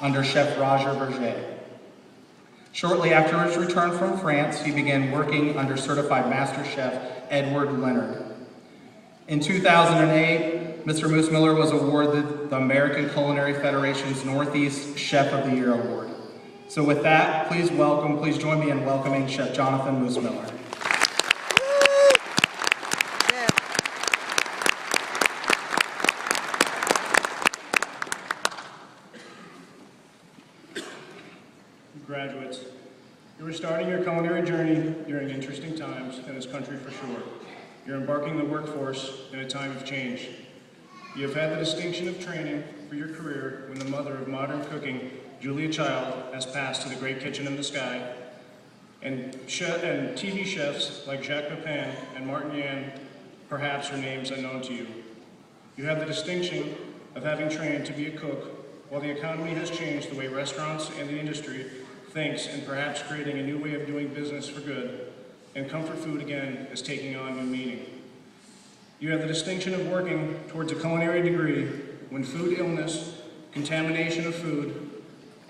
under Chef Roger Berger. Shortly after his return from France, he began working under certified master chef Edward Leonard. In 2008, Mr. Moosmiller was awarded the American Culinary Federation's Northeast Chef of the Year Award. So with that, please join me in welcoming Chef Jonathan Moosmiller. Graduates, you are starting your culinary journey during interesting times in this country for sure. You're embarking the workforce in a time of change. You have had the distinction of training for your career when the mother of modern cooking, Julia Child, has passed to the great kitchen in the sky, and TV chefs like Jacques Pepin and Martin Yan perhaps are names unknown to you. You have the distinction of having trained to be a cook while the economy has changed the way restaurants and the industry thinks, and perhaps creating a new way of doing business for good, and comfort food again is taking on new meaning. You have the distinction of working towards a culinary degree when food illness, contamination of food,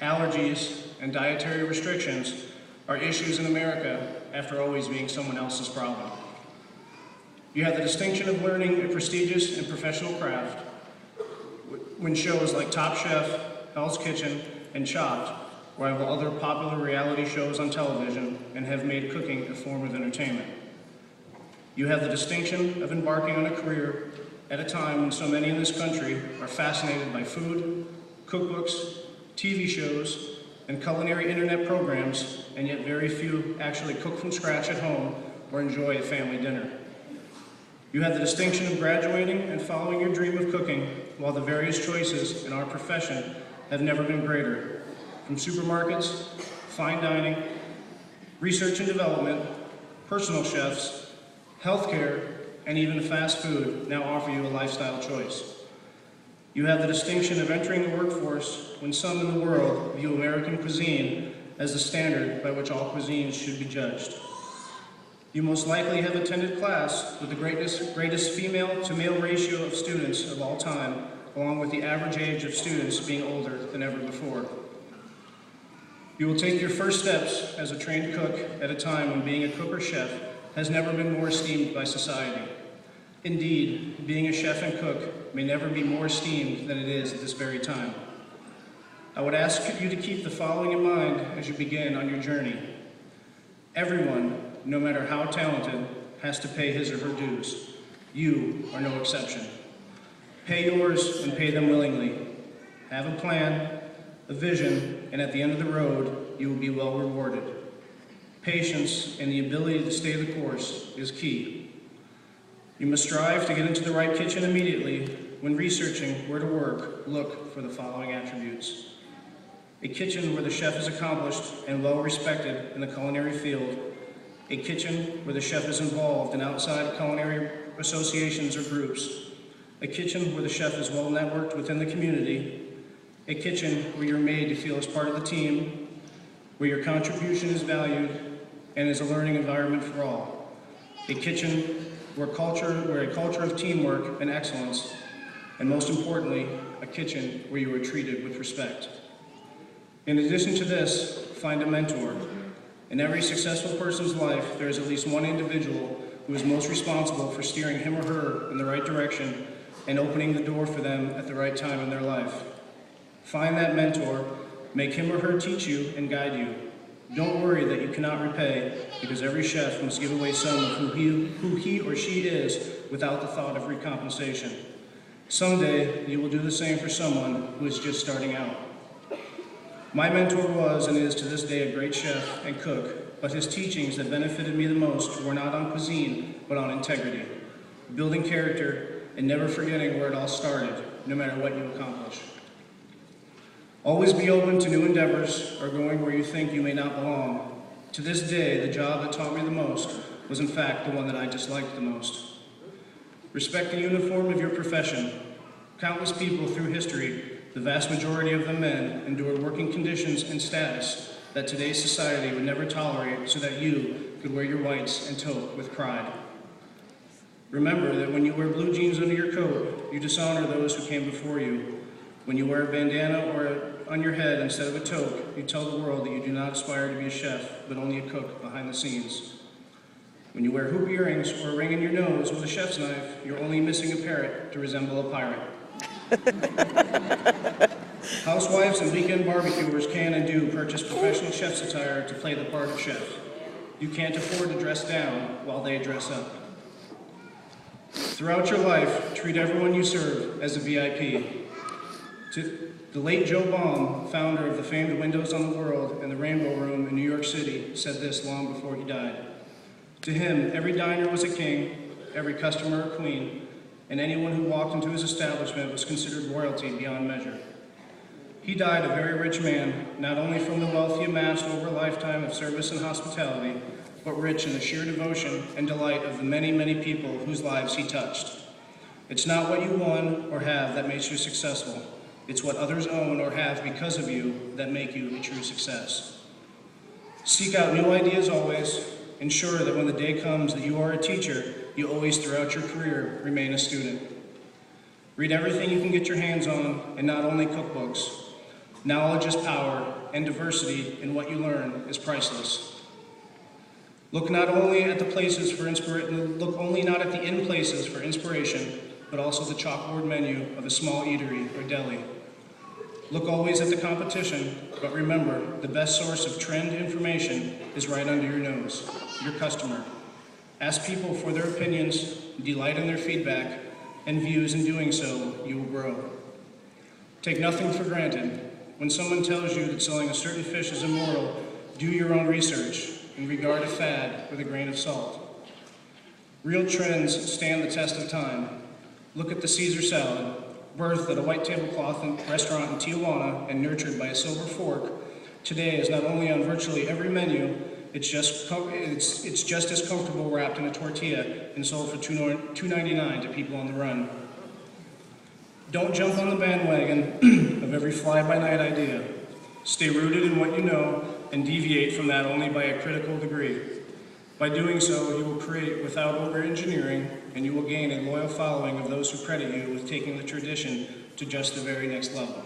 allergies, and dietary restrictions are issues in America after always being someone else's problem. You have the distinction of learning a prestigious and professional craft when shows like Top Chef, Hell's Kitchen, and Chopped rival other popular reality shows on television and have made cooking a form of entertainment. You have the distinction of embarking on a career at a time when so many in this country are fascinated by food, cookbooks, TV shows, and culinary internet programs, and yet very few actually cook from scratch at home or enjoy a family dinner. You have the distinction of graduating and following your dream of cooking while the various choices in our profession have never been greater. From supermarkets, fine dining, research and development, personal chefs, healthcare, and even fast food now offer you a lifestyle choice. You have the distinction of entering the workforce when some in the world view American cuisine as the standard by which all cuisines should be judged. You most likely have attended class with the greatest female to male ratio of students of all time, along with the average age of students being older than ever before. You will take your first steps as a trained cook at a time when being a cook or chef has never been more esteemed by society. Indeed, being a chef and cook may never be more esteemed than it is at this very time. I would ask you to keep the following in mind as you begin on your journey. Everyone, no matter how talented, has to pay his or her dues. You are no exception. Pay yours and pay them willingly. Have a plan, a vision, and at the end of the road, you will be well rewarded. Patience and the ability to stay the course is key. You must strive to get into the right kitchen immediately. When researching where to work, look for the following attributes. A kitchen where the chef is accomplished and well respected in the culinary field. A kitchen where the chef is involved in outside culinary associations or groups. A kitchen where the chef is well networked within the community. A kitchen where you're made to feel as part of the team, where your contribution is valued and is a learning environment for all. A kitchen where a culture of teamwork and excellence, and most importantly, a kitchen where you are treated with respect. In addition to this, find a mentor. In every successful person's life, there is at least one individual who is most responsible for steering him or her in the right direction and opening the door for them at the right time in their life. Find that mentor, make him or her teach you and guide you. Don't worry that you cannot repay, because every chef must give away some of who he or she is without the thought of recompensation. Someday, you will do the same for someone who is just starting out. My mentor was and is to this day a great chef and cook, but his teachings that benefited me the most were not on cuisine, but on integrity, building character, and never forgetting where it all started, no matter what you accomplish. Always be open to new endeavors or going where you think you may not belong. To this day, the job that taught me the most was in fact the one that I disliked the most. Respect the uniform of your profession. Countless people through history, the vast majority of them men, endured working conditions and status that today's society would never tolerate so that you could wear your whites and toque with pride. Remember that when you wear blue jeans under your coat, you dishonor those who came before you. When you wear a bandana or on your head instead of a toque, you tell the world that you do not aspire to be a chef, but only a cook behind the scenes. When you wear hoop earrings or a ring in your nose with a chef's knife, you're only missing a parrot to resemble a pirate. Housewives and weekend barbecuers can and do purchase professional chef's attire to play the part of chef. You can't afford to dress down while they dress up. Throughout your life, treat everyone you serve as a VIP. To the late Joe Baum, founder of the famed Windows on the World and the Rainbow Room in New York City, said this long before he died. To him, every diner was a king, every customer a queen, and anyone who walked into his establishment was considered royalty beyond measure. He died a very rich man, not only from the wealth he amassed over a lifetime of service and hospitality, but rich in the sheer devotion and delight of the many, many people whose lives he touched. It's not what you won or have that makes you successful. It's what others own or have because of you that make you a true success. Seek out new ideas always. Ensure that when the day comes that you are a teacher, you always throughout your career remain a student. Read everything you can get your hands on, and not only cookbooks. Knowledge is power, and diversity in what you learn is priceless. Look not only at the places for look only not at the in places for inspiration, but also the chalkboard menu of a small eatery or deli. Look always at the competition, but remember, the best source of trend information is right under your nose, your customer. Ask people for their opinions, delight in their feedback, and views. In doing so, you will grow. Take nothing for granted. When someone tells you that selling a certain fish is immoral, do your own research and regard a fad with a grain of salt. Real trends stand the test of time. Look at the Caesar salad, birthed at a white tablecloth restaurant in Tijuana and nurtured by a silver fork. Today is not only on virtually every menu, it's just as comfortable wrapped in a tortilla and sold for $2.99 to people on the run. Don't jump on the bandwagon of every fly-by-night idea. Stay rooted in what you know and deviate from that only by a critical degree. By doing so, you will create without over-engineering, and you will gain a loyal following of those who credit you with taking the tradition to just the very next level.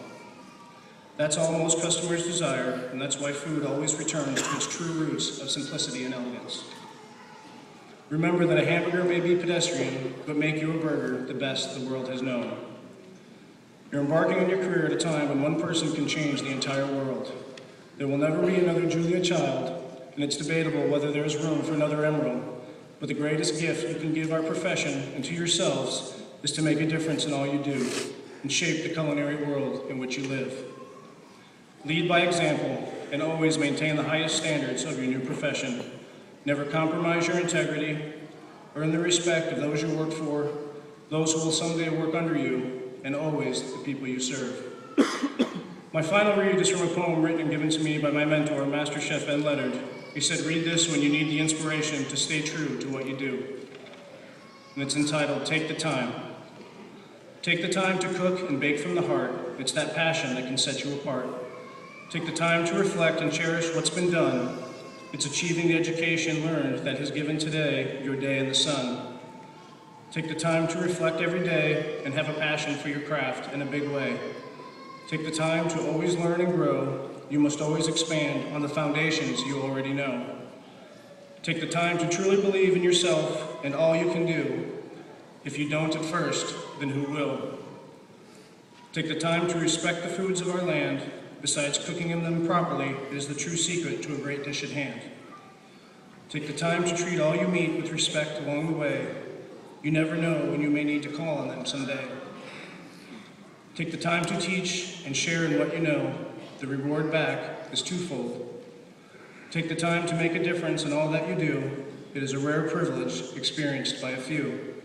That's all most customers desire, and that's why food always returns to its true roots of simplicity and elegance. Remember that a hamburger may be pedestrian, but make you a burger the best the world has known. You're embarking on your career at a time when one person can change the entire world. There will never be another Julia Child, and it's debatable whether there is room for another Emerald, but the greatest gift you can give our profession and to yourselves is to make a difference in all you do and shape the culinary world in which you live. Lead by example and always maintain the highest standards of your new profession. Never compromise your integrity. Earn the respect of those you work for, those who will someday work under you, and always the people you serve. My final read is from a poem written and given to me by my mentor, Master Chef Ed Leonard. He said, read this when you need the inspiration to stay true to what you do. And it's entitled, Take the Time. Take the time to cook and bake from the heart. It's that passion that can set you apart. Take the time to reflect and cherish what's been done. It's achieving the education learned that has given today your day in the sun. Take the time to reflect every day and have a passion for your craft in a big way. Take the time to always learn and grow. You must always expand on the foundations you already know. Take the time to truly believe in yourself and all you can do. If you don't at first, then who will? Take the time to respect the foods of our land. Besides cooking them properly, it is the true secret to a great dish at hand. Take the time to treat all you meet with respect along the way. You never know when you may need to call on them someday. Take the time to teach and share in what you know. The reward back is twofold. Take the time to make a difference in all that you do. It is a rare privilege experienced by a few.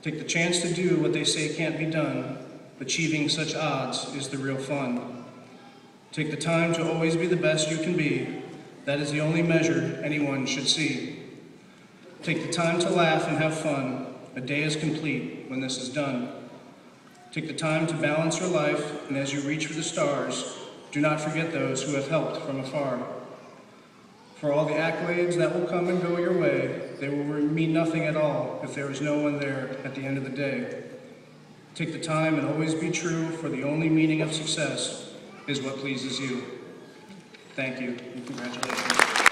Take the chance to do what they say can't be done. Achieving such odds is the real fun. Take the time to always be the best you can be. That is the only measure anyone should see. Take the time to laugh and have fun. A day is complete when this is done. Take the time to balance your life, and as you reach for the stars, do not forget those who have helped from afar. For all the accolades that will come and go your way, they will mean nothing at all if there is no one there at the end of the day. Take the time and always be true, for the only meaning of success is what pleases you. Thank you, and congratulations.